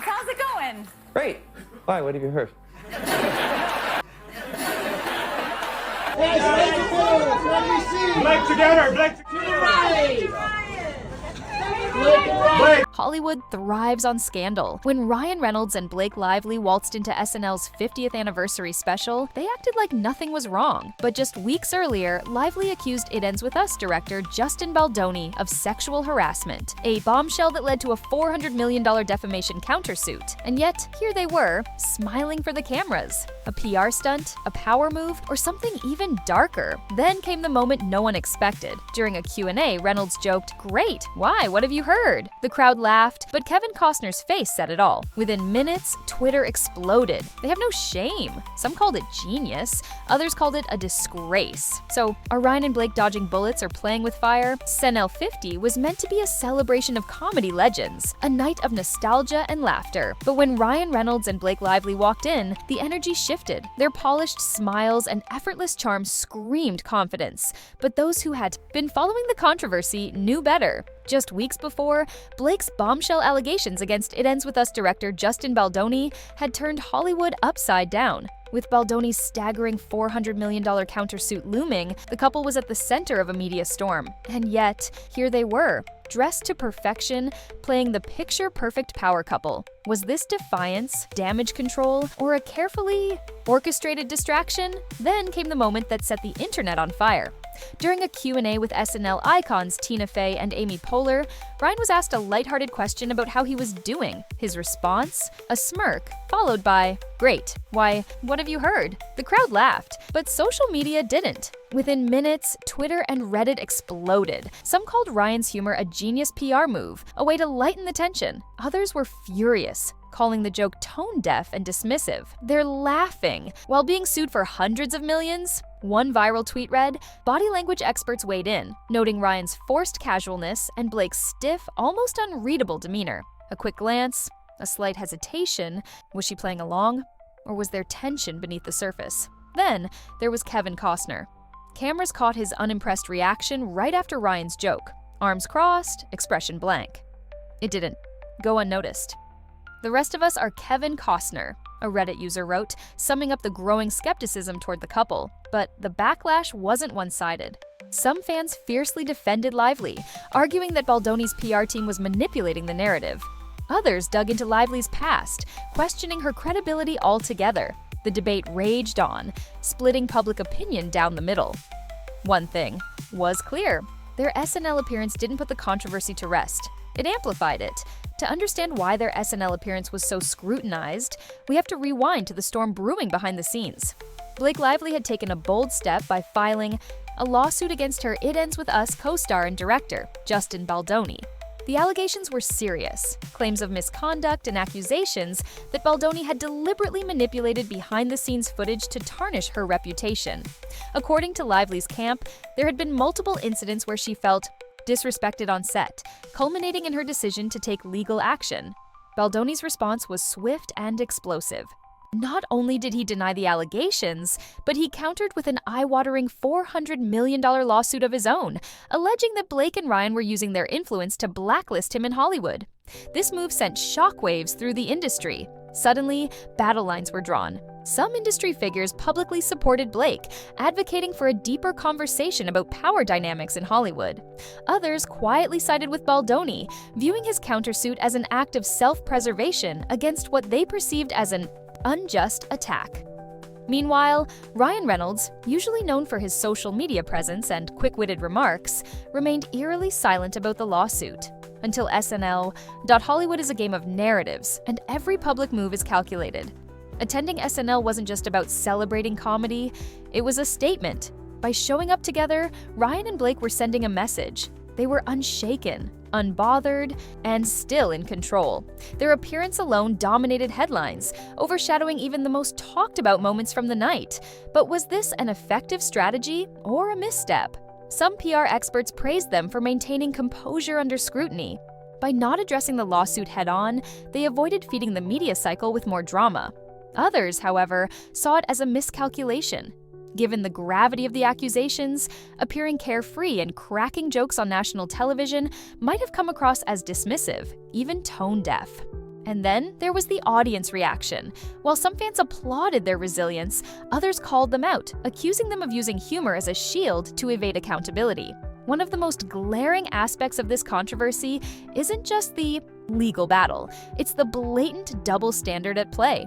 Reynolds, how's it going? Great. Why? What have you heard? Blake together! Blake together! Hollywood thrives on scandal. When Ryan Reynolds and Blake Lively waltzed into SNL's 50th anniversary special, they acted like nothing was wrong. But just weeks earlier, Lively accused It Ends With Us director Justin Baldoni of sexual harassment, a bombshell that led to a $400 million defamation countersuit. And yet, here they were, smiling for the cameras. A PR stunt, a power move, or something even darker. Then came the moment no one expected. During a Q&A, Reynolds joked, "Great, why? What have you heard?" The crowd laughed, but Kevin Costner's face said it all. Within minutes, Twitter exploded. They have no shame. Some called it genius, others called it a disgrace. So, are Ryan and Blake dodging bullets or playing with fire? SNL 50 was meant to be a celebration of comedy legends, a night of nostalgia and laughter. But when Ryan Reynolds and Blake Lively walked in, the energy shifted. Their polished smiles and effortless charm screamed confidence. But those who had been following the controversy knew better. Just weeks before, Blake's bombshell allegations against It Ends With Us director Justin Baldoni had turned Hollywood upside down. With Baldoni's staggering $400 million countersuit looming, the couple was at the center of a media storm. And yet, here they were, dressed to perfection, playing the picture-perfect power couple. Was this defiance, damage control, or a carefully orchestrated distraction? Then came the moment that set the internet on fire. During a Q&A with SNL icons Tina Fey and Amy Poehler, Ryan was asked a lighthearted question about how he was doing. His response? A smirk, followed by, "Great. Why, what have you heard?" The crowd laughed, but social media didn't. Within minutes, Twitter and Reddit exploded. Some called Ryan's humor a genius PR move, a way to lighten the tension. Others were furious, calling the joke tone-deaf and dismissive. They're laughing while being sued for hundreds of millions. One viral tweet read, "Body language experts weighed in, noting Ryan's forced casualness and Blake's stiff, almost unreadable demeanor. A quick glance, a slight hesitation. Was she playing along? Or was there tension beneath the surface?" Then there was Kevin Costner. Cameras caught his unimpressed reaction right after Ryan's joke. Arms crossed, expression blank. It didn't go unnoticed. "The rest of us are Kevin Costner," a Reddit user wrote, summing up the growing skepticism toward the couple. But the backlash wasn't one-sided. Some fans fiercely defended Lively, arguing that Baldoni's PR team was manipulating the narrative. Others dug into Lively's past, questioning her credibility altogether. The debate raged on, splitting public opinion down the middle. One thing was clear: their SNL appearance didn't put the controversy to rest. It amplified it. To understand why their SNL appearance was so scrutinized, we have to rewind to the storm brewing behind the scenes. Blake Lively had taken a bold step by filing a lawsuit against her It Ends With Us co-star and director, Justin Baldoni. The allegations were serious, claims of misconduct and accusations that Baldoni had deliberately manipulated behind-the-scenes footage to tarnish her reputation. According to Lively's camp, there had been multiple incidents where she felt disrespected on set, culminating in her decision to take legal action. Baldoni's response was swift and explosive. Not only did he deny the allegations, but he countered with an eye-watering $400 million lawsuit of his own, alleging that Blake and Ryan were using their influence to blacklist him in Hollywood. This move sent shockwaves through the industry. Suddenly, battle lines were drawn. Some industry figures publicly supported Blake, advocating for a deeper conversation about power dynamics in Hollywood. Others quietly sided with Baldoni, viewing his countersuit as an act of self-preservation against what they perceived as an unjust attack. Meanwhile, Ryan Reynolds, usually known for his social media presence and quick-witted remarks, remained eerily silent about the lawsuit. Until SNL, Hollywood is a game of narratives, and every public move is calculated. Attending SNL wasn't just about celebrating comedy, it was a statement. By showing up together, Ryan and Blake were sending a message. They were unshaken, unbothered, and still in control. Their appearance alone dominated headlines, overshadowing even the most talked-about moments from the night. But was this an effective strategy or a misstep? Some PR experts praised them for maintaining composure under scrutiny. By not addressing the lawsuit head-on, they avoided feeding the media cycle with more drama. Others, however, saw it as a miscalculation. Given the gravity of the accusations, appearing carefree and cracking jokes on national television might have come across as dismissive, even tone-deaf. And then there was the audience reaction. While some fans applauded their resilience, others called them out, accusing them of using humor as a shield to evade accountability. One of the most glaring aspects of this controversy isn't just the legal battle, it's the blatant double standard at play.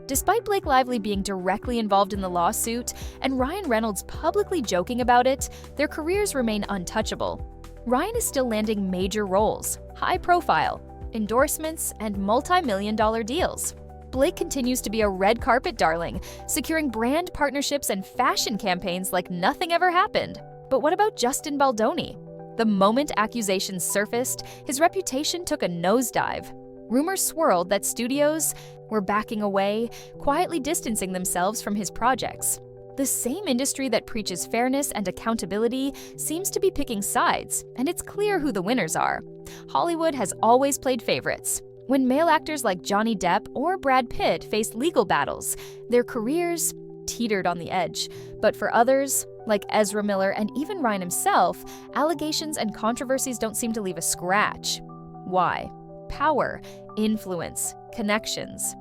Despite Blake Lively being directly involved in the lawsuit and Ryan Reynolds publicly joking about it, their careers remain untouchable. Ryan is still landing major roles, high profile, endorsements, and multi-million-dollar deals. Blake continues to be a red carpet darling, securing brand partnerships and fashion campaigns like nothing ever happened. But what about Justin Baldoni? The moment accusations surfaced, his reputation took a nosedive. Rumors swirled that studios were backing away, quietly distancing themselves from his projects. The same industry that preaches fairness and accountability seems to be picking sides, and it's clear who the winners are. Hollywood has always played favorites. When male actors like Johnny Depp or Brad Pitt faced legal battles, their careers teetered on the edge. But for others, like Ezra Miller and even Ryan himself, allegations and controversies don't seem to leave a scratch. Why? Power, influence, connections.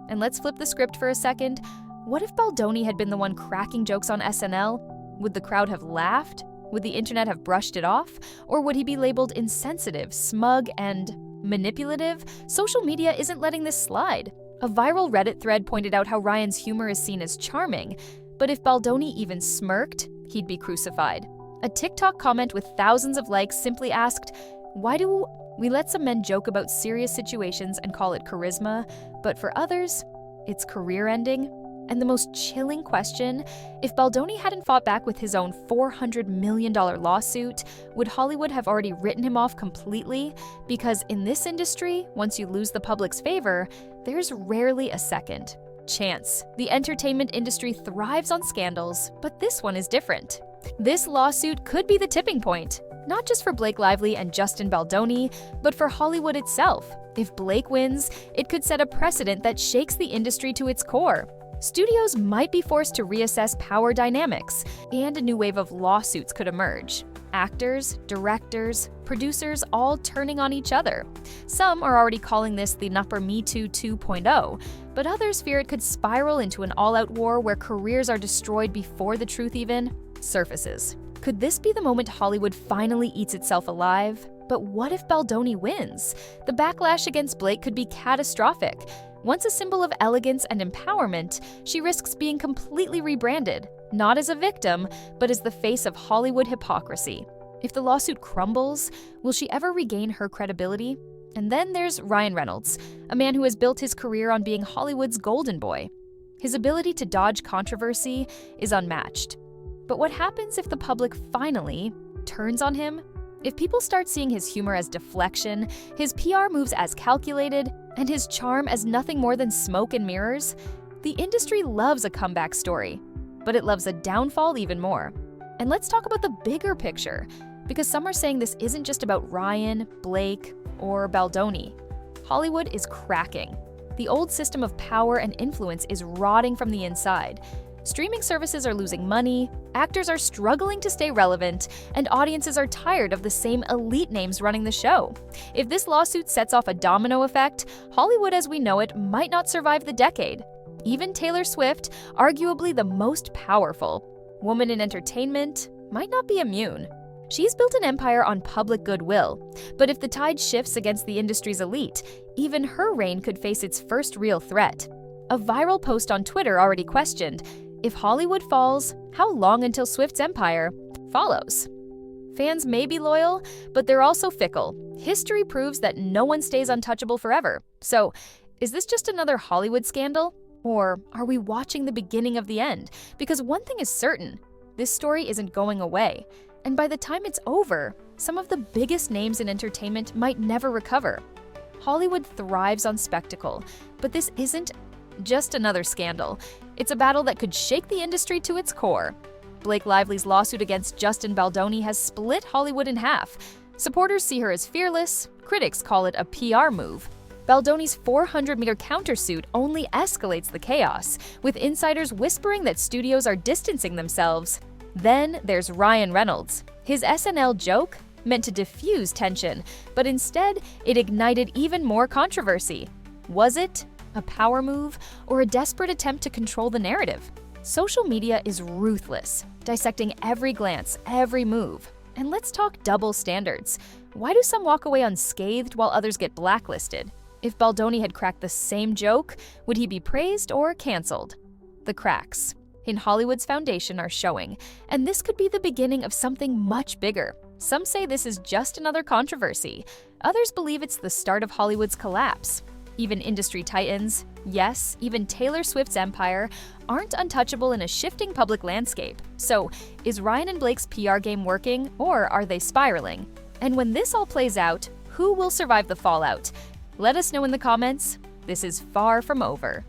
And let's flip the script for a second. What if Baldoni had been the one cracking jokes on SNL? Would the crowd have laughed? Would the internet have brushed it off? Or would he be labeled insensitive, smug, and manipulative? Social media isn't letting this slide. A viral Reddit thread pointed out how Ryan's humor is seen as charming, but if Baldoni even smirked, he'd be crucified. A TikTok comment with thousands of likes simply asked, "Why do we let some men joke about serious situations and call it charisma, but for others, it's career-ending?" And the most chilling question, if Baldoni hadn't fought back with his own $400 million lawsuit, would Hollywood have already written him off completely? Because in this industry, once you lose the public's favor, there's rarely a second chance. The entertainment industry thrives on scandals, but this one is different. This lawsuit could be the tipping point, not just for Blake Lively and Justin Baldoni, but for Hollywood itself. If Blake wins, it could set a precedent that shakes the industry to its core. Studios might be forced to reassess power dynamics, and a new wave of lawsuits could emerge. Actors, directors, producers all turning on each other. Some are already calling this the Nupper Me Too 2.0, but others fear it could spiral into an all-out war where careers are destroyed before the truth even surfaces. Could this be the moment Hollywood finally eats itself alive? But what if Baldoni wins? The backlash against Blake could be catastrophic. Once a symbol of elegance and empowerment, she risks being completely rebranded, not as a victim, but as the face of Hollywood hypocrisy. If the lawsuit crumbles, will she ever regain her credibility? And then there's Ryan Reynolds, a man who has built his career on being Hollywood's golden boy. His ability to dodge controversy is unmatched. But what happens if the public finally turns on him? If people start seeing his humor as deflection, his PR moves as calculated, and his charm as nothing more than smoke and mirrors? The industry loves a comeback story, but it loves a downfall even more. And let's talk about the bigger picture, because some are saying this isn't just about Ryan, Blake, or Baldoni. Hollywood is cracking. The old system of power and influence is rotting from the inside. Streaming services are losing money, actors are struggling to stay relevant, and audiences are tired of the same elite names running the show. If this lawsuit sets off a domino effect, Hollywood as we know it might not survive the decade. Even Taylor Swift, arguably the most powerful woman in entertainment, might not be immune. She's built an empire on public goodwill, but if the tide shifts against the industry's elite, even her reign could face its first real threat. A viral post on Twitter already questioned, if Hollywood falls, how long until Swift's empire follows? Fans may be loyal, but they're also fickle. History proves that no one stays untouchable forever. So, is this just another Hollywood scandal? Or are we watching the beginning of the end? Because one thing is certain, this story isn't going away. And by the time it's over, some of the biggest names in entertainment might never recover. Hollywood thrives on spectacle, but this isn't just another scandal. It's a battle that could shake the industry to its core. Blake Lively's lawsuit against Justin Baldoni has split Hollywood in half. Supporters see her as fearless, critics call it a PR move. Baldoni's 400-meter countersuit only escalates the chaos, with insiders whispering that studios are distancing themselves. Then there's Ryan Reynolds. His SNL joke meant to diffuse tension, but instead it ignited even more controversy. Was it a power move or a desperate attempt to control the narrative? Social media is ruthless, dissecting every glance, every move. And let's talk double standards. Why do some walk away unscathed while others get blacklisted? If Baldoni had cracked the same joke, would he be praised or canceled? The cracks in Hollywood's foundation are showing, and this could be the beginning of something much bigger. Some say this is just another controversy. Others believe it's the start of Hollywood's collapse. Even industry titans, yes, even Taylor Swift's empire, aren't untouchable in a shifting public landscape. So, is Ryan and Blake's PR game working, or are they spiraling? And when this all plays out, who will survive the fallout? Let us know in the comments. This is far from over.